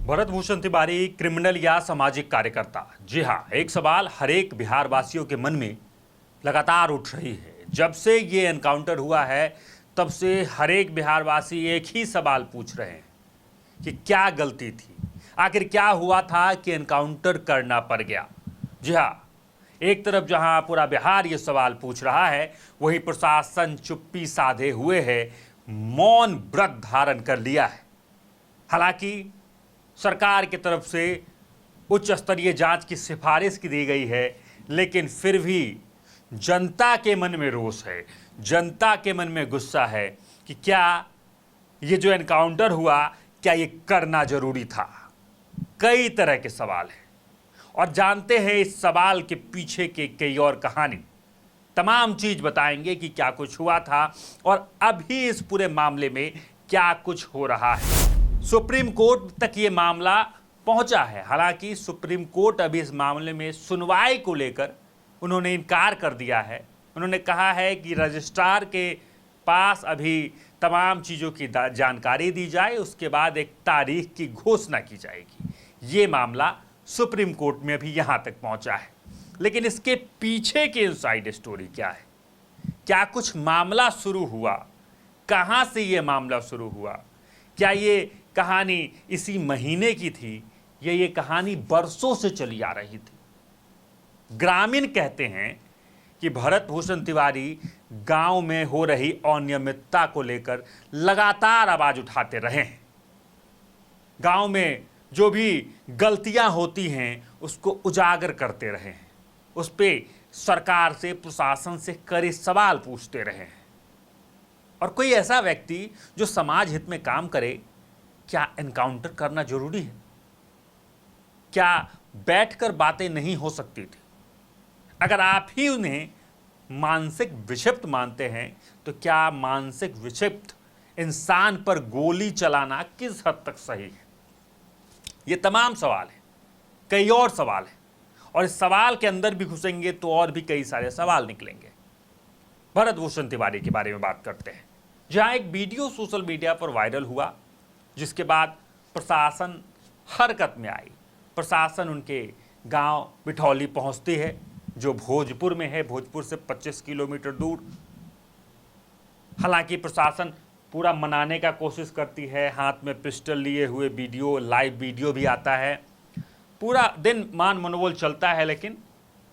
Bharat Bhushan Tiwari criminal या सामाजिक कार्यकर्ता? जी हाँ, एक सवाल हर एक बिहार वासियों के मन में लगातार उठ रही है। जब से ये एनकाउंटर हुआ है तब से हर एक बिहार वासी एक ही सवाल पूछ रहे हैं कि क्या गलती थी, आखिर क्या हुआ था कि एनकाउंटर करना पड़ गया। जी हाँ, एक तरफ जहां पूरा बिहार ये सवाल पूछ रहा है, वहीं प्रशासन चुप्पी साधे हुए है, मौन व्रत धारण कर लिया है। हालांकि सरकार की तरफ से उच्च स्तरीय जांच की सिफारिश की दी गई है, लेकिन फिर भी जनता के मन में रोष है, जनता के मन में गुस्सा है कि क्या ये जो एनकाउंटर हुआ, क्या ये करना जरूरी था। कई तरह के सवाल हैं और जानते हैं इस सवाल के पीछे के कई और कहानी। तमाम चीज बताएंगे कि क्या कुछ हुआ था और अभी इस पूरे मामले में क्या कुछ हो रहा है। सुप्रीम कोर्ट तक ये मामला पहुंचा है। हालांकि सुप्रीम कोर्ट अभी इस मामले में सुनवाई को लेकर उन्होंने इनकार कर दिया है। उन्होंने कहा है कि रजिस्ट्रार के पास अभी तमाम चीज़ों की जानकारी दी जाए, उसके बाद एक तारीख की घोषणा की जाएगी। ये मामला सुप्रीम कोर्ट में अभी यहाँ तक पहुँचा है। लेकिन इसके पीछे की इनसाइड स्टोरी क्या है? क्या कुछ मामला शुरू हुआ? कहाँ से ये मामला शुरू हुआ? क्या ये कहानी इसी महीने की थी या ये कहानी बरसों से चली आ रही थी? ग्रामीण कहते हैं कि भरत भूषण तिवारी गांव में हो रही अनियमितता को लेकर लगातार आवाज उठाते रहे हैं। गांव में जो भी गलतियां होती हैं उसको उजागर करते रहे हैं, उस पे सरकार से, प्रशासन से कड़े सवाल पूछते रहे हैं। और कोई ऐसा व्यक्ति जो समाज हित में काम करे, क्या एनकाउंटर करना जरूरी है? क्या बैठकर बातें नहीं हो सकती थी? अगर आप ही उन्हें मानसिक विक्षिप्त मानते हैं तो क्या मानसिक विक्षिप्त इंसान पर गोली चलाना किस हद तक सही है? ये तमाम सवाल हैं, कई और सवाल हैं और इस सवाल के अंदर भी घुसेंगे तो और भी कई सारे सवाल निकलेंगे। भरत भूषण तिवारी के बारे में बात करते हैं, जहां एक वीडियो सोशल मीडिया पर वायरल हुआ, जिसके बाद प्रशासन हरकत में आई। प्रशासन उनके गांव बिठौली पहुंचती है, जो भोजपुर में है, भोजपुर से 25 किलोमीटर दूर। हालांकि प्रशासन पूरा मनाने का कोशिश करती है, हाथ में पिस्टल लिए हुए वीडियो, लाइव वीडियो भी आता है। पूरा दिन मान मनोबल चलता है, लेकिन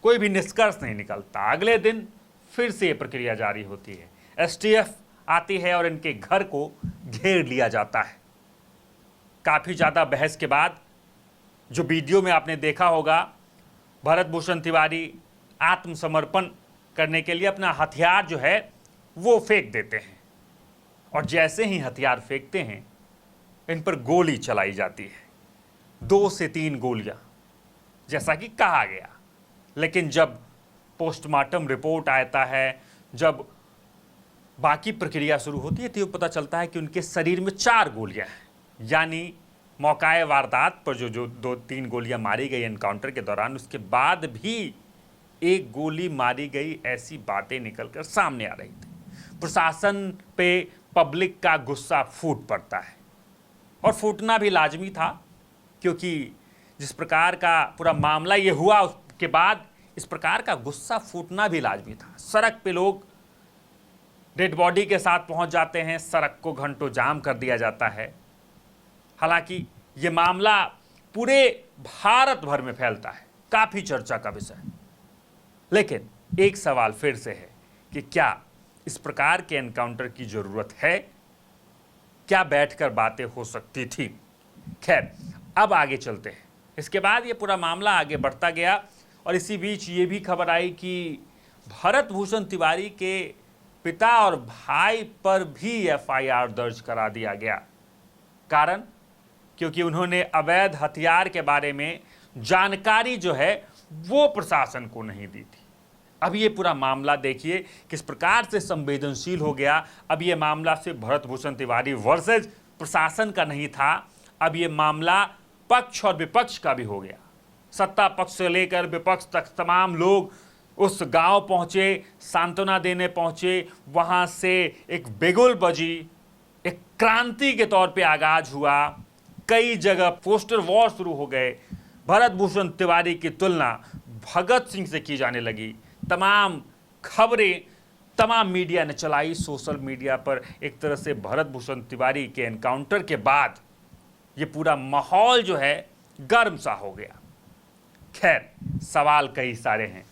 कोई भी निष्कर्ष नहीं निकलता। अगले दिन फिर से ये प्रक्रिया जारी होती है। एसटीएफ आती है और इनके घर को घेर लिया जाता है। काफ़ी ज़्यादा बहस के बाद जो वीडियो में आपने देखा होगा, भरत भूषण तिवारी आत्मसमर्पण करने के लिए अपना हथियार जो है वो फेंक देते हैं और जैसे ही हथियार फेंकते हैं इन पर गोली चलाई जाती है, 2 से 3 गोलियां, जैसा कि कहा गया। लेकिन जब पोस्टमार्टम रिपोर्ट आता है, जब बाकी प्रक्रिया शुरू होती है तो पता चलता है कि उनके शरीर में 4 गोलियां हैं। यानी मौकाए वारदात पर जो 2-3 गोलियां मारी गई एनकाउंटर के दौरान, उसके बाद भी 1 गोली मारी गई, ऐसी बातें निकलकर सामने आ रही थी। प्रशासन पे पब्लिक का गुस्सा फूट पड़ता है और फूटना भी लाजमी था, क्योंकि जिस प्रकार का पूरा मामला ये हुआ उसके बाद इस प्रकार का गुस्सा फूटना भी लाजमी था। सड़क पे लोग डेड बॉडी के साथ पहुंच जाते हैं, सड़क को घंटों जाम कर दिया जाता है। हालांकि ये मामला पूरे भारत भर में फैलता है, काफ़ी चर्चा का विषय। लेकिन एक सवाल फिर से है कि क्या इस प्रकार के एनकाउंटर की ज़रूरत है? क्या बैठकर बातें हो सकती थी? खैर, अब आगे चलते हैं। इसके बाद ये पूरा मामला आगे बढ़ता गया और इसी बीच ये भी खबर आई कि भरत भूषण तिवारी के पिता और भाई पर भी एफआईआर दर्ज करा दिया गया। कारण, क्योंकि उन्होंने अवैध हथियार के बारे में जानकारी जो है वो प्रशासन को नहीं दी थी। अब ये पूरा मामला देखिए किस प्रकार से संवेदनशील हो गया। अब ये मामला सिर्फ भरत भूषण तिवारी वर्सेस प्रशासन का नहीं था, अब ये मामला पक्ष और विपक्ष का भी हो गया। सत्ता पक्ष से लेकर विपक्ष तक तमाम लोग उस गांव पहुंचे, सांत्वना देने पहुंचे। वहां से एक बिगुल बजी, एक क्रांति के तौर पे आगाज हुआ। कई जगह पोस्टर वॉर शुरू हो गए। भरत भूषण तिवारी की तुलना भगत सिंह से की जाने लगी। तमाम खबरें तमाम मीडिया ने चलाई सोशल मीडिया पर। एक तरह से भरत भूषण तिवारी के एनकाउंटर के बाद ये पूरा माहौल जो है गर्म सा हो गया। खैर, सवाल कई सारे हैं।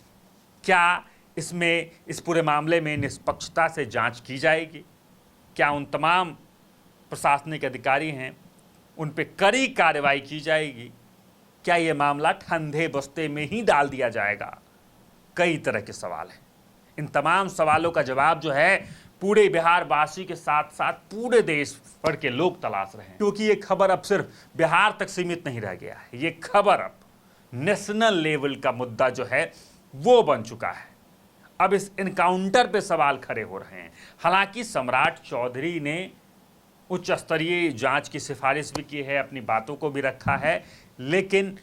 क्या इसमें इस पूरे मामले में निष्पक्षता से जांच की जाएगी? क्या उन तमाम प्रशासनिक अधिकारी हैं उन पे कड़ी कार्रवाई की जाएगी? क्या ये मामला ठंडे बस्ते में ही डाल दिया जाएगा? कई तरह के सवाल हैं। इन तमाम सवालों का जवाब जो है पूरे बिहार वासी के साथ साथ पूरे देश भर के लोग तलाश रहे हैं, क्योंकि ये खबर अब सिर्फ बिहार तक सीमित नहीं रह गया है। ये खबर अब नेशनल लेवल का मुद्दा जो है वो बन चुका है। अब इस एनकाउंटर पे सवाल खड़े हो रहे हैं। हालांकि सम्राट चौधरी ने उच्च स्तरीय जांच की सिफारिश भी की है, अपनी बातों को भी रखा है, लेकिन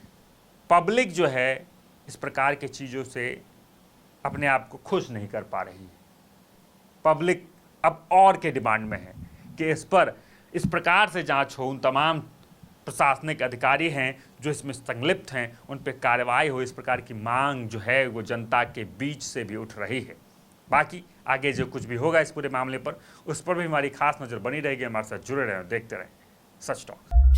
पब्लिक जो है इस प्रकार की चीज़ों से अपने आप को खुश नहीं कर पा रही है। पब्लिक अब और के डिमांड में है कि इस पर इस प्रकार से जांच हो। उन तमाम प्रशासनिक अधिकारी हैं जो इसमें संलिप्त हैं उन पर कार्रवाई हो। इस प्रकार की मांग जो है वो जनता के बीच से भी उठ रही है। बाकी आगे जो कुछ भी होगा इस पूरे मामले पर, उस पर भी हमारी खास नज़र बनी रहेगी। हमारे साथ जुड़े रहें, देखते रहें सच टॉक।